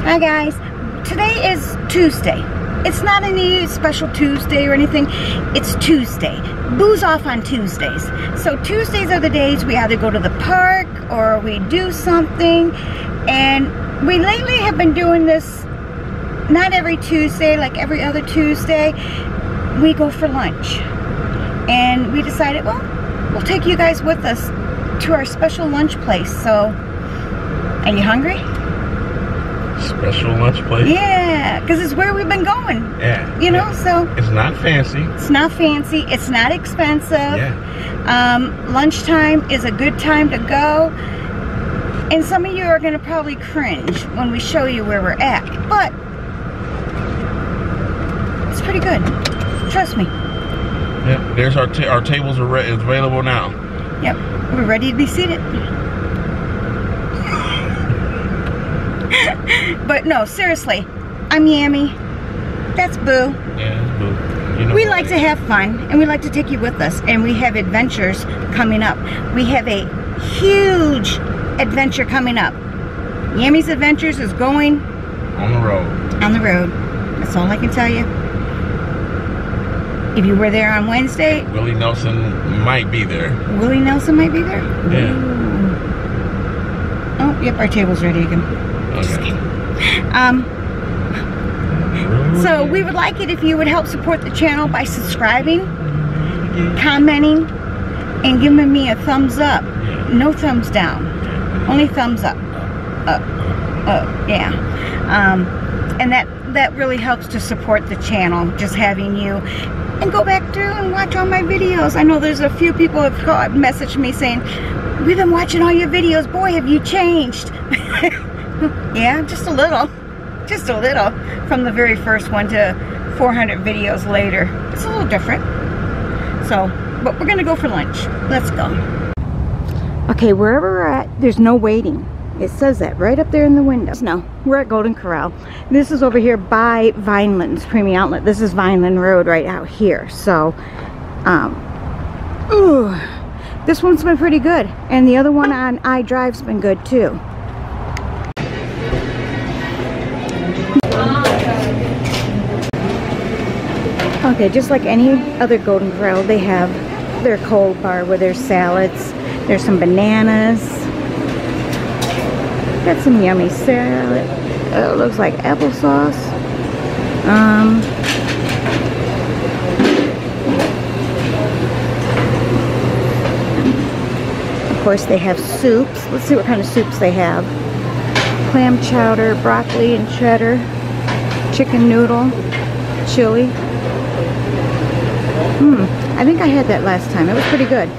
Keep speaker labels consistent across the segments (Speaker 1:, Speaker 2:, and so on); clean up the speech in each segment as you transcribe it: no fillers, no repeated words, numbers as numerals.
Speaker 1: Hi guys, today is Tuesday. It's not any special Tuesday or anything. It's Tuesday. Booze off on Tuesdays. So Tuesdays are the days we either go to the park or we do something. And we lately have been doing this not every Tuesday, like every other Tuesday. We go for lunch. And we decided, well, we'll take you guys with us to our special lunch place. So, are you hungry?
Speaker 2: Special lunch place?
Speaker 1: Yeah, because it's where we've been going.
Speaker 2: Yeah.
Speaker 1: You know, so.
Speaker 2: It's not fancy.
Speaker 1: It's not fancy. It's not expensive.
Speaker 2: Yeah.
Speaker 1: Lunchtime is a good time to go. And some of you are going to probably cringe when we show you where we're at. But it's pretty good. Trust me.
Speaker 2: Yeah, there's our tables are available now.
Speaker 1: Yep, we're ready to be seated. But no, seriously, I'm Yammi. That's Boo.
Speaker 2: Yeah, that's Boo. You know
Speaker 1: we like to have fun, and we like to take you with us, and we have adventures coming up. We have a huge adventure coming up. Yammi's Adventures is going
Speaker 2: on the road.
Speaker 1: On the road. That's all I can tell you. If you were there on Wednesday,
Speaker 2: Willie Nelson might be there.
Speaker 1: Willie Nelson might be there?
Speaker 2: Yeah.
Speaker 1: Ooh. Oh, yep, our table's ready again.
Speaker 2: Okay.
Speaker 1: So we would like it if you would help support the channel by subscribing, commenting, and giving me a thumbs up. No thumbs down. Only thumbs up. Up. Yeah. And that really helps to support the channel, just having you. And go back through and watch all my videos. I know there's a few people have messaged me saying, we've been watching all your videos. Boy, have you changed. Yeah, just a little. Just a little. From the very first one to 400 videos later. It's a little different. So, but we're going to go for lunch. Let's go. Okay, wherever we're at, there's no waiting. It says that right up there in the window. No, we're at Golden Corral. This is over here by Vineland's Premium Outlet. This is Vineland Road right out here. So, this one's been pretty good. And the other one on iDrive's been good too. Okay, just like any other Golden Corral, they have their cold bar where there's salads. There's some bananas. Got some yummy salad. It looks like applesauce. Of course, they have soups. Let's see what kind of soups they have. Clam chowder, broccoli and cheddar, chicken noodle, chili. I think I had that last time. It was pretty good.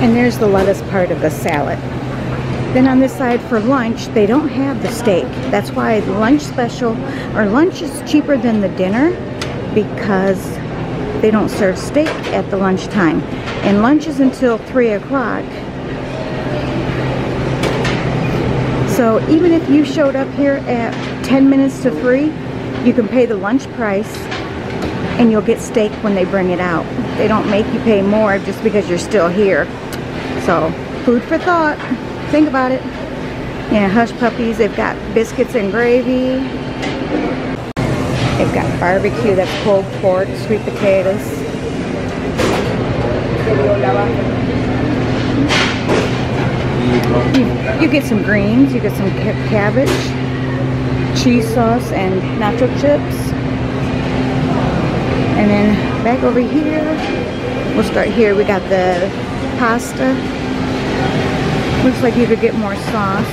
Speaker 1: And there's the lettuce part of the salad. Then on this side for lunch, they don't have the steak. That's why the lunch special, or lunch is cheaper than the dinner because they don't serve steak at the lunchtime. And lunch is until 3 o'clock. So even if you showed up here at 10 minutes to 3, you can pay the lunch price and you'll get steak when they bring it out. They don't make you pay more just because you're still here. So, food for thought. Think about it. Yeah, hush puppies. They've got biscuits and gravy. They've got barbecue, that's pulled pork, sweet potatoes. You get some greens. You get some cabbage, cheese sauce, and nacho chips. And then back over here, we'll start here. We got the pasta. Looks like you could get more sauce.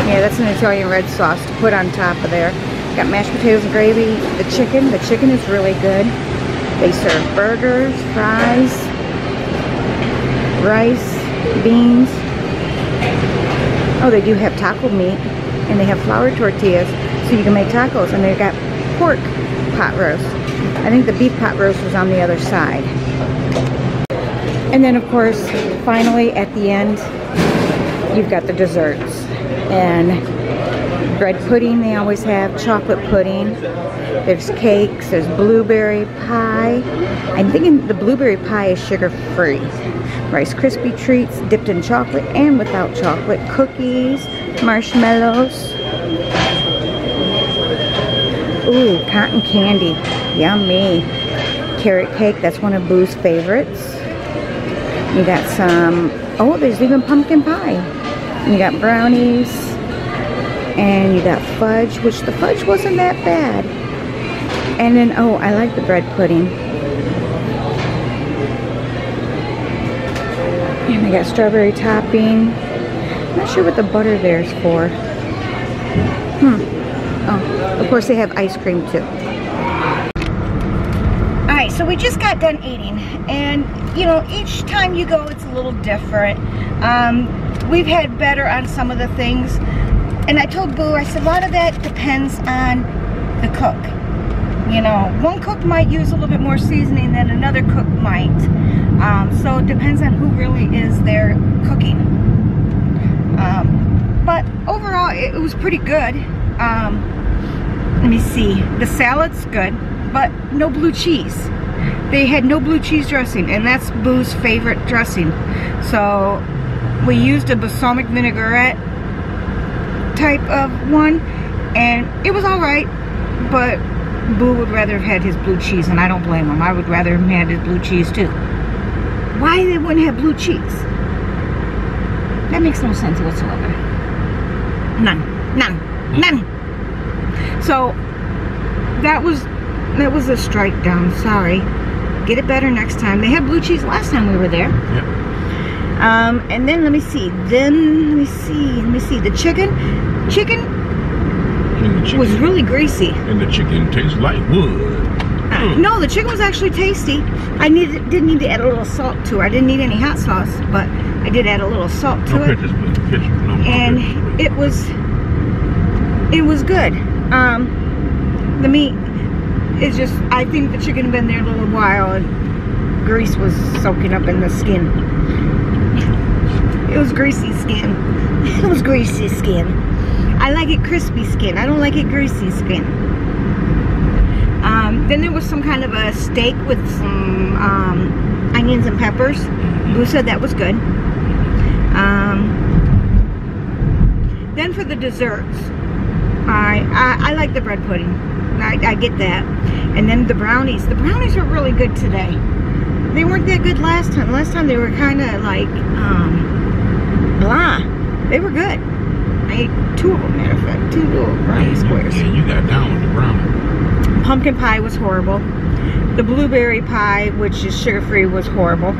Speaker 1: Yeah, that's an Italian red sauce to put on top of there. Got mashed potatoes and gravy. The chicken is really good. They serve burgers, fries, rice, beans. Oh, they do have taco meat. And they have flour tortillas, so you can make tacos. And they've got pork pot roast. I think the beef pot roast was on the other side. And then, of course, finally at the end, you've got the desserts. And bread pudding they always have, chocolate pudding. There's cakes, there's blueberry pie. I'm thinking the blueberry pie is sugar-free. Rice Krispie treats dipped in chocolate and without chocolate. Cookies, marshmallows. Ooh, cotton candy. Yummy. Carrot cake, that's one of Boo's favorites. You got some, oh, there's even pumpkin pie. You got brownies. And you got fudge, which the fudge wasn't that bad. And then, oh, I like the bread pudding. And I got strawberry topping. I'm not sure what the butter there is for. Oh, of course they have ice cream too. Alright, so we just got done eating. And, you know, each time you go, it's a little different. We've had better on some of the things. And I told Boo, I said, a lot of that depends on the cook. You know, one cook might use a little bit more seasoning than another cook might. So it depends on who really is there cooking. But overall, it was pretty good. Let me see. The salad's good, but no blue cheese. They had no blue cheese dressing, and that's Boo's favorite dressing. So we used a balsamic vinaigrette type of one, and it was all right, but Boo would rather have had his blue cheese, and I don't blame him. I would rather have had his blue cheese too. Why they wouldn't have blue cheese? That makes no sense whatsoever. None. So that was a strike down. Sorry. Get it better next time. They had blue cheese last time we were there.
Speaker 2: Yep.
Speaker 1: And then let me see. Let me see. The chicken was really greasy.
Speaker 2: And the chicken tastes like wood.
Speaker 1: No, the chicken was actually tasty. I did need to add a little salt to it. I didn't need any hot sauce, but I did add a little salt to it. And it was good. The meat is just, I think the chicken had been there a little while and grease was soaking up in the skin. It was greasy skin. It was greasy skin. I like it crispy skin. I don't like it greasy skin. Then there was some kind of a steak with some onions and peppers. Boo said that was good. Then for the desserts, I like the bread pudding. I get that. And then the brownies. The brownies were really good today. They weren't that good last time. Last time they were kind of like blah. They were good. I ate 2 of them, matter of fact. 2 little brownie squares.
Speaker 2: Yeah, you got down with the brownie.
Speaker 1: Pumpkin pie was horrible. The blueberry pie, which is sugar-free, was horrible.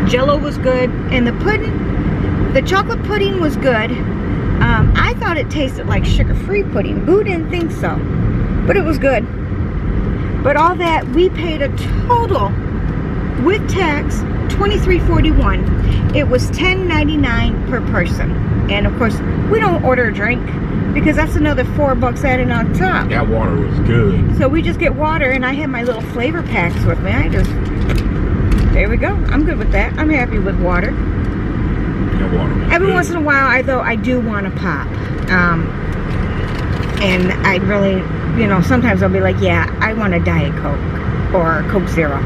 Speaker 1: Jello was good. And the pudding, the chocolate pudding was good. I thought it tasted like sugar-free pudding. Boo didn't think so. But it was good. But all that, we paid a total, with tax, $23.41. It was $10.99 per person. And of course, we don't order a drink because that's another $4 added on top.
Speaker 2: That water was good.
Speaker 1: So we just get water, and I have my little flavor packs with me. There we go. I'm good with that. I'm happy with water.
Speaker 2: That water was
Speaker 1: Every
Speaker 2: good.
Speaker 1: once in a while, I do want to pop. And I really, you know, sometimes I'll be like, yeah, I want a Diet Coke or Coke Zero.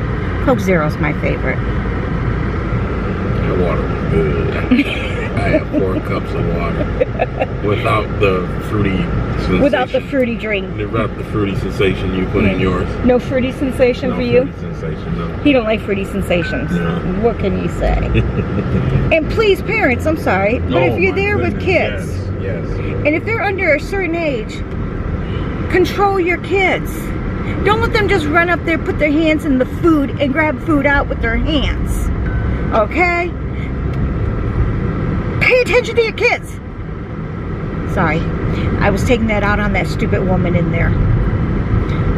Speaker 1: Coke Zero is my favorite.
Speaker 2: That water was good. I had 4 cups of water without the fruity sensation.
Speaker 1: Without the fruity drink.
Speaker 2: Without the fruity sensation you put in yours.
Speaker 1: No fruity sensation
Speaker 2: No
Speaker 1: for you?
Speaker 2: fruity sensation, no.
Speaker 1: He don't like fruity sensations.
Speaker 2: No.
Speaker 1: What can you say? And please, parents, I'm sorry, but if you're there with kids,
Speaker 2: yes.
Speaker 1: and if they're under a certain age, control your kids. Don't let them just run up there, put their hands in the food, and grab food out with their hands. Okay? Pay attention to your kids. Sorry. I was taking that out on that stupid woman in there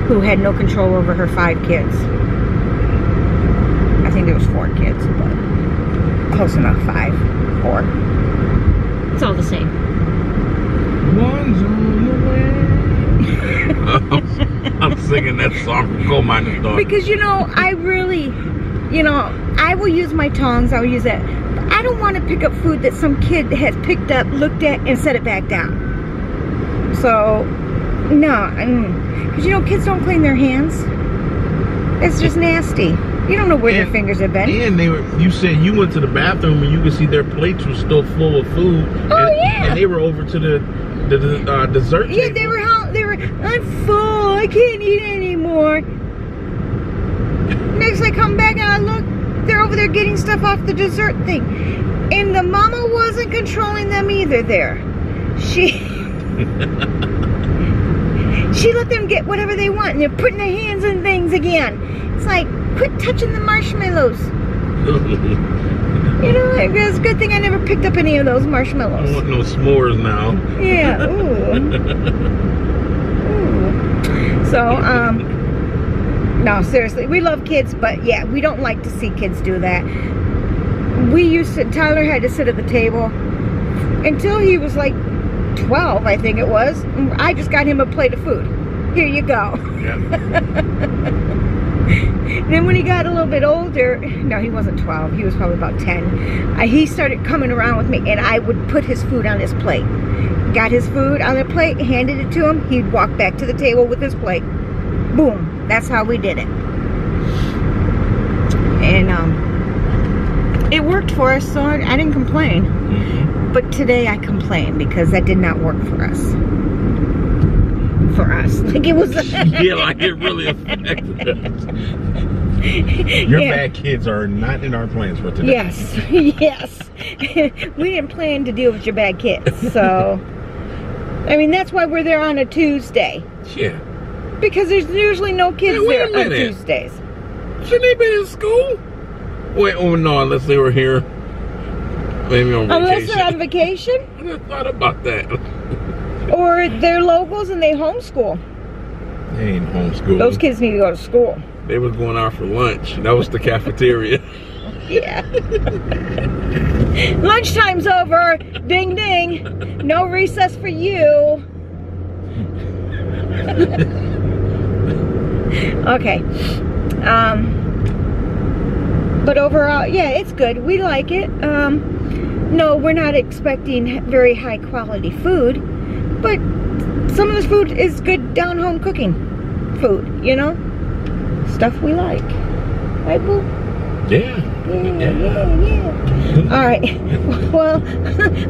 Speaker 1: who had no control over her 5 kids. I think there was 4 kids, but close enough. 5, 4. It's all the same.
Speaker 2: One's on the way. I'm singing that song from Coal Miner's Daughter.
Speaker 1: Because, you know, I really, you know, I will use my tongs. I will use that. But I don't want to pick up food that some kid has picked up, looked at, and set it back down. So, no. Because, you know, kids don't clean their hands. It's just nasty. You don't know where their fingers have been.
Speaker 2: And you said you went to the bathroom and you could see their plates were still full of food.
Speaker 1: Oh, yeah.
Speaker 2: And they were over to the dessert table.
Speaker 1: Yeah, they were, I'm full, I can't eat anymore. Next I come back and I look, they're over there getting stuff off the dessert thing. And the mama wasn't controlling them either there. She let them get whatever they want, and they're putting their hands in things again. It's like, quit touching the marshmallows. You know, it's a good thing I never picked up any of those marshmallows.
Speaker 2: I want no s'mores now.
Speaker 1: Yeah, ooh. Ooh. So, no, seriously, we love kids, but yeah, we don't like to see kids do that. Tyler had to sit at the table until he was like 12, I think it was. I just got him a plate of food. Here you go.
Speaker 2: Yeah.
Speaker 1: Then when he got a little bit older, no, he wasn't 12, he was probably about 10. He started coming around with me, and I would put his food on his plate. Got his food on the plate, handed it to him, he'd walk back to the table with his plate. Boom. That's how we did it. And it worked for us, so I didn't complain.
Speaker 2: Mm-hmm.
Speaker 1: But today I complain because that did not work for us. For us. Like it was
Speaker 2: yeah, like it really affected us. Your bad kids are not in our plans for today.
Speaker 1: Yes, yes. We didn't plan to deal with your bad kids, so I mean that's why we're there on a Tuesday.
Speaker 2: Yeah.
Speaker 1: Because there's usually no kids there on Tuesdays.
Speaker 2: Shouldn't they be in school? Wait, oh no, unless they were here. Maybe on vacation.
Speaker 1: Unless they're on vacation?
Speaker 2: I never thought about that.
Speaker 1: Or they're locals and they homeschool.
Speaker 2: They ain't homeschool.
Speaker 1: Those kids need to go to school.
Speaker 2: They was going out for lunch. That was the cafeteria.
Speaker 1: Yeah. Lunchtime's over. Ding ding. No recess for you. Okay. But overall, yeah, it's good. We like it. No, we're not expecting very high quality food, but some of this food is good down home cooking food, you know? Stuff we like. Right, Boo?
Speaker 2: Yeah.
Speaker 1: All right. Well,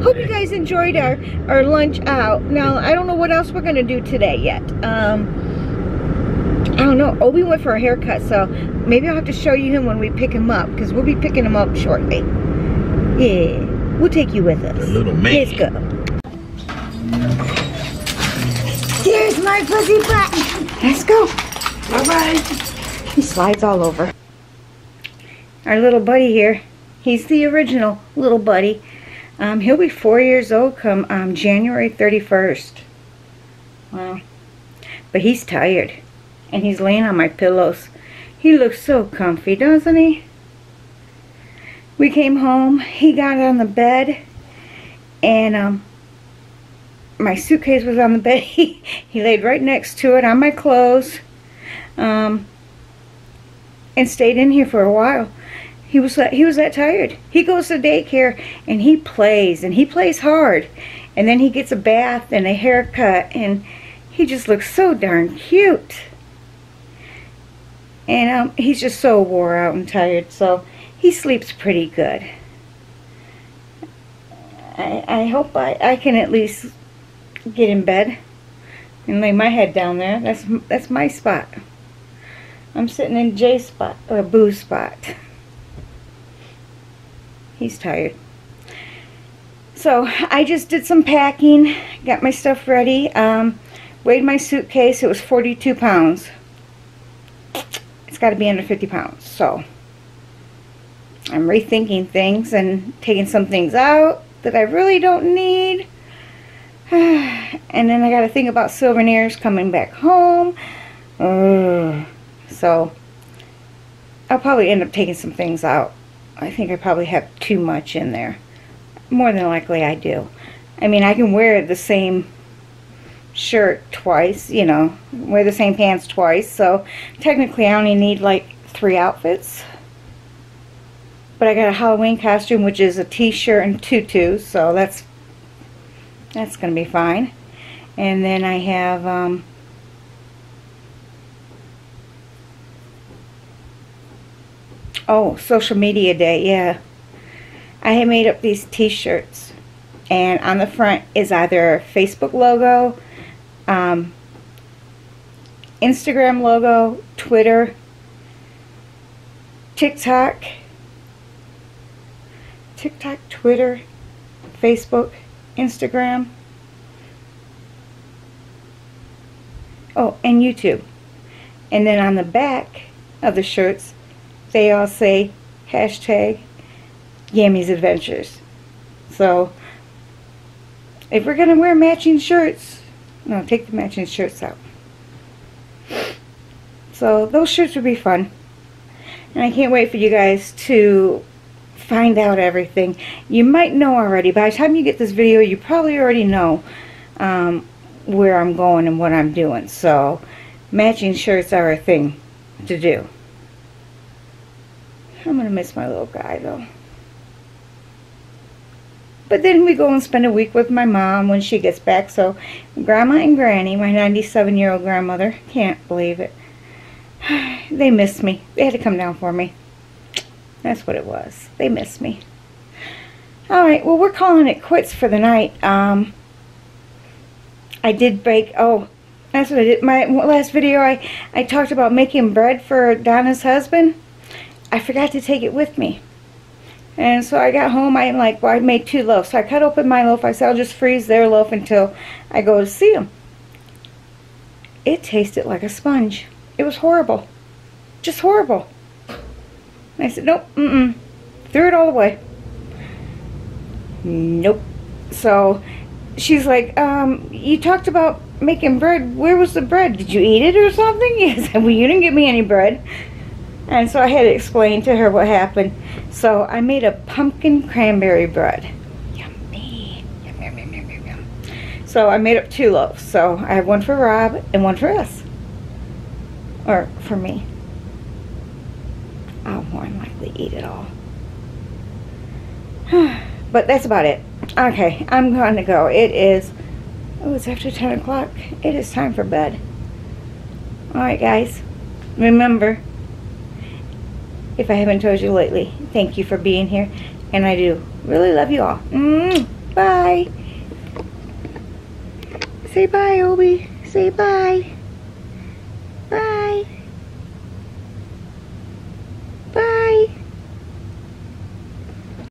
Speaker 1: hope you guys enjoyed our lunch out. Now, I don't know what else we're going to do today yet. I don't know. Obi went for a haircut, so maybe I'll have to show you him when we pick him up, because we'll be picking him up shortly. Yeah. We'll take you with us.
Speaker 2: The little man.
Speaker 1: Let's go. There's my fuzzy butt. Let's go. Bye-bye. He slides all over. Our little buddy here, he's the original little buddy. He'll be 4 years old come January 31st. Wow. But he's tired. And he's laying on my pillows. He looks so comfy, doesn't he? We came home, he got on the bed, and my suitcase was on the bed. He laid right next to it on my clothes, and stayed in here for a while. He was that tired. He goes to daycare and he plays hard, and then he gets a bath and a haircut, and he just looks so darn cute. And he's just so wore out and tired, so he sleeps pretty good. I hope I can at least get in bed and lay my head down there. That's my spot. I'm sitting in Jay's spot, or Boo's spot. He's tired. So I just did some packing, got my stuff ready, weighed my suitcase. It was 42 pounds. It's got to be under 50 pounds. So I'm rethinking things and taking some things out that I really don't need. And then I got to think about souvenirs coming back home. So I'll probably end up taking some things out. I think I probably have too much in there. More than likely I do. I mean, I can wear the same shirt twice, you know, wear the same pants twice, so technically I only need like 3 outfits. But I got a Halloween costume, which is a t-shirt and tutu, so that's gonna be fine. And then I have Oh, social media day, yeah. I had made up these t-shirts, and on the front is either a Facebook logo, Instagram logo, Twitter, TikTok, Twitter, Facebook, Instagram, oh, and YouTube. And then on the back of the shirts, they all say hashtag Yammi's Adventures. So if we're going to wear matching shirts, no, take the matching shirts out. So those shirts would be fun. And I can't wait for you guys to find out everything. You might know already. By the time you get this video, you probably already know where I'm going and what I'm doing. So matching shirts are a thing to do. I'm going to miss my little guy though. But then we go and spend a week with my mom when she gets back. So Grandma and Granny, my 97-year-old grandmother, can't believe it. They missed me. They had to come down for me. That's what it was. They missed me. Alright, well, we're calling it quits for the night. I did bake. Oh, that's what I did. My last video, I talked about making bread for Donna's husband. I forgot to take it with me. And so I got home, I made 2 loaves. So I cut open my loaf. I said I'll just freeze their loaf until I go to see them. It tasted like a sponge. It was horrible. Just horrible. And I said, nope, threw it all away. Nope. So she's like, you talked about making bread. Where was the bread? Did you eat it or something? Yes. Well, you didn't give me any bread. And so I had to explain to her what happened. So I made a pumpkin cranberry bread. Yummy. Yum, yum, yum, yum, yum, yum. So I made up 2 loaves. So I have one for Rob and one for us. Or for me. I'll more than likely eat it all. But that's about it. Okay, I'm going to go. It is, oh, it's after 10 o'clock. It is time for bed. Alright guys, remember, if I haven't told you lately, thank you for being here. And I do really love you all. Bye. Say bye, Obi. Say bye.